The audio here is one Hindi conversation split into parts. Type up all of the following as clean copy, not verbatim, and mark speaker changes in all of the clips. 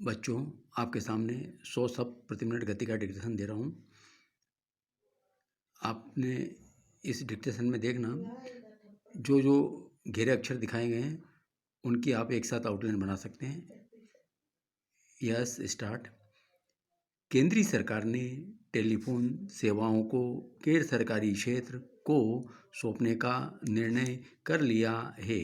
Speaker 1: बच्चों, आपके सामने 100 शब्द प्रति मिनट गति का डिक्टेशन दे रहा हूँ। आपने इस डिक्टेशन में देखना, जो जो घेरे अक्षर दिखाए गए हैं उनकी आप एक साथ आउटलाइन बना सकते हैं। Yes, start. केंद्रीय सरकार ने टेलीफोन सेवाओं को गैर सरकारी क्षेत्र को सौंपने का निर्णय कर लिया है।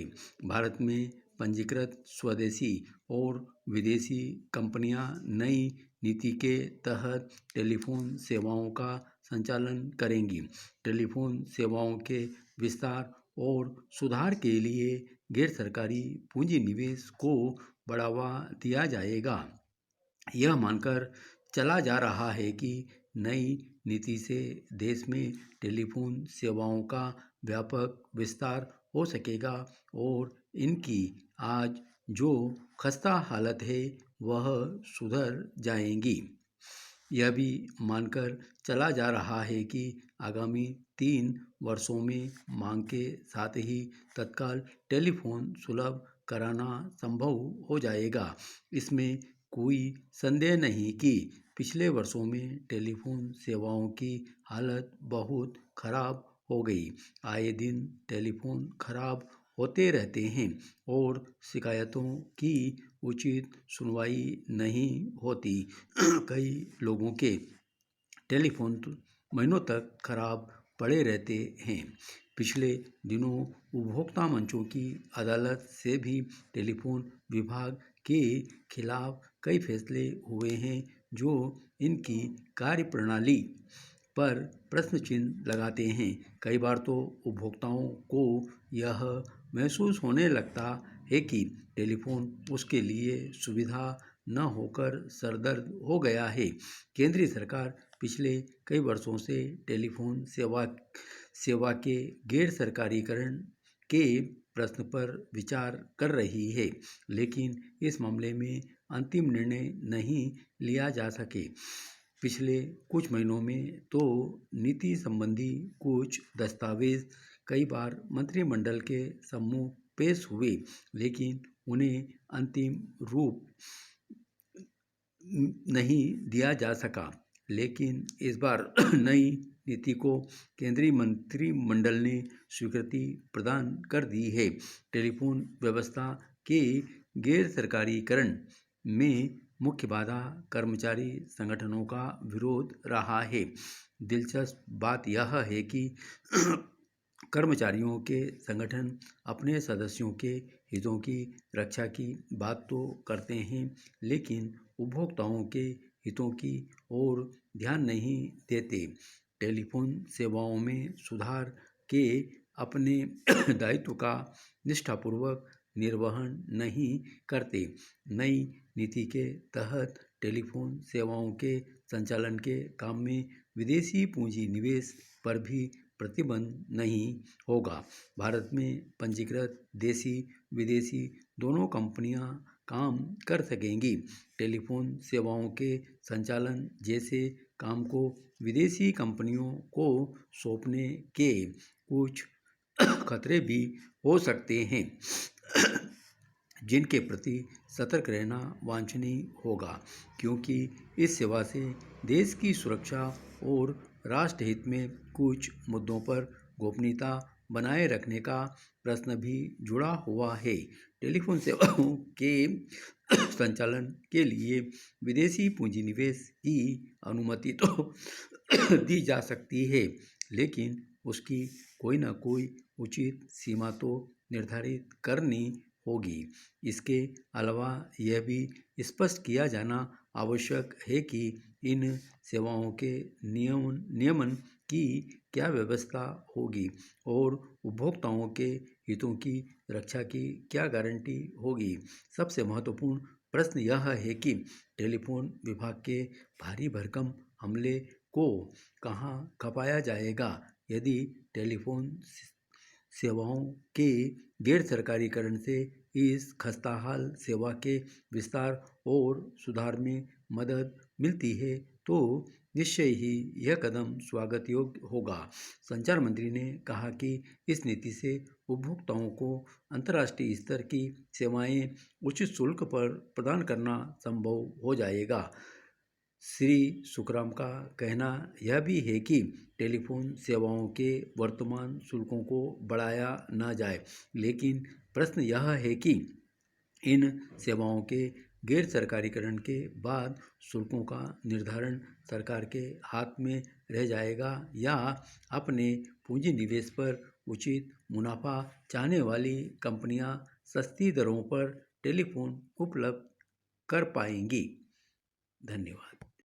Speaker 1: भारत में पंजीकृत स्वदेशी और विदेशी कंपनियां नई नीति के तहत टेलीफोन सेवाओं का संचालन करेंगी। टेलीफोन सेवाओं के विस्तार और सुधार के लिए गैर सरकारी पूंजी निवेश को बढ़ावा दिया जाएगा। यह मानकर चला जा रहा है कि नई नीति से देश में टेलीफोन सेवाओं का व्यापक विस्तार हो सकेगा और इनकी आज जो खस्ता हालत है वह सुधर जाएंगी। यह भी मानकर चला जा रहा है कि आगामी 3 वर्षों में मांग के साथ ही तत्काल टेलीफोन सुलभ कराना संभव हो जाएगा। इसमें कोई संदेह नहीं कि पिछले वर्षों में टेलीफोन सेवाओं की हालत बहुत खराब हो गई। आए दिन टेलीफोन खराब होते रहते हैं और शिकायतों की उचित सुनवाई नहीं होती। कई लोगों के टेलीफोन महीनों तक खराब पड़े रहते हैं। पिछले दिनों उपभोक्ता मंचों की अदालत से भी टेलीफोन विभाग के खिलाफ कई फैसले हुए हैं जो इनकी कार्यप्रणाली पर प्रश्न चिन्ह लगाते हैं। कई बार तो उपभोक्ताओं को यह महसूस होने लगता है कि टेलीफोन उसके लिए सुविधा न होकर सरदर्द हो गया है। केंद्रीय सरकार पिछले कई वर्षों से टेलीफोन सेवा के गैर सरकारीकरण के प्रश्न पर विचार कर रही है, लेकिन इस मामले में अंतिम निर्णय नहीं लिया जा सके। पिछले कुछ महीनों में तो नीति संबंधी कुछ दस्तावेज कई बार मंत्रिमंडल के सम्मुख पेश हुए, लेकिन उन्हें अंतिम रूप नहीं दिया जा सका। लेकिन इस बार नई नीति को केंद्रीय मंत्रिमंडल ने स्वीकृति प्रदान कर दी है। टेलीफोन व्यवस्था के गैर सरकारीकरण में मुख्य बाधा कर्मचारी संगठनों का विरोध रहा है। दिलचस्प बात यह है कि कर्मचारियों के संगठन अपने सदस्यों के हितों की रक्षा की बात तो करते हैं, लेकिन उपभोक्ताओं के हितों की ओर ध्यान नहीं देते। टेलीफोन सेवाओं में सुधार के अपने दायित्व का निष्ठापूर्वक निर्वहन नहीं करते। नई नीति के तहत टेलीफोन सेवाओं के संचालन के काम में विदेशी पूंजी निवेश पर भी प्रतिबंध नहीं होगा। भारत में पंजीकृत देशी विदेशी दोनों कंपनियां काम कर सकेंगी। टेलीफोन सेवाओं के संचालन जैसे काम को विदेशी कंपनियों को सौंपने के कुछ खतरे भी हो सकते हैं, जिनके प्रति सतर्क रहना वांछनीय होगा, क्योंकि इस सेवा से देश की सुरक्षा और राष्ट्रहित में कुछ मुद्दों पर गोपनीयता बनाए रखने का प्रश्न भी जुड़ा हुआ है। टेलीफोन सेवाओं के संचालन के लिए विदेशी पूंजी निवेश की अनुमति तो दी जा सकती है, लेकिन उसकी कोई न कोई उचित सीमा तो निर्धारित करनी होगी। इसके अलावा यह भी स्पष्ट किया जाना आवश्यक है कि इन सेवाओं के नियमन की क्या व्यवस्था होगी और उपभोक्ताओं के हितों की रक्षा की क्या गारंटी होगी। सबसे महत्वपूर्ण प्रश्न यह है कि टेलीफोन विभाग के भारी भरकम हमले को कहाँ खपाया जाएगा। यदि टेलीफोन सेवाओं के गैर सरकारीकरण से इस खस्ताहाल सेवा के विस्तार और सुधार में मदद मिलती है तो निश्चय ही यह कदम स्वागत योग्य होगा। संचार मंत्री ने कहा कि इस नीति से उपभोक्ताओं को अंतर्राष्ट्रीय स्तर की सेवाएं उचित शुल्क पर प्रदान करना संभव हो जाएगा। श्री सुखराम का कहना यह भी है कि टेलीफोन सेवाओं के वर्तमान शुल्कों को बढ़ाया न जाए, लेकिन प्रश्न यह है कि इन सेवाओं के गैर सरकारीकरण के बाद शुल्कों का निर्धारण सरकार के हाथ में रह जाएगा या अपने पूंजी निवेश पर उचित मुनाफा चाहने वाली कंपनियां सस्ती दरों पर टेलीफोन उपलब्ध कर पाएंगी। धन्यवाद।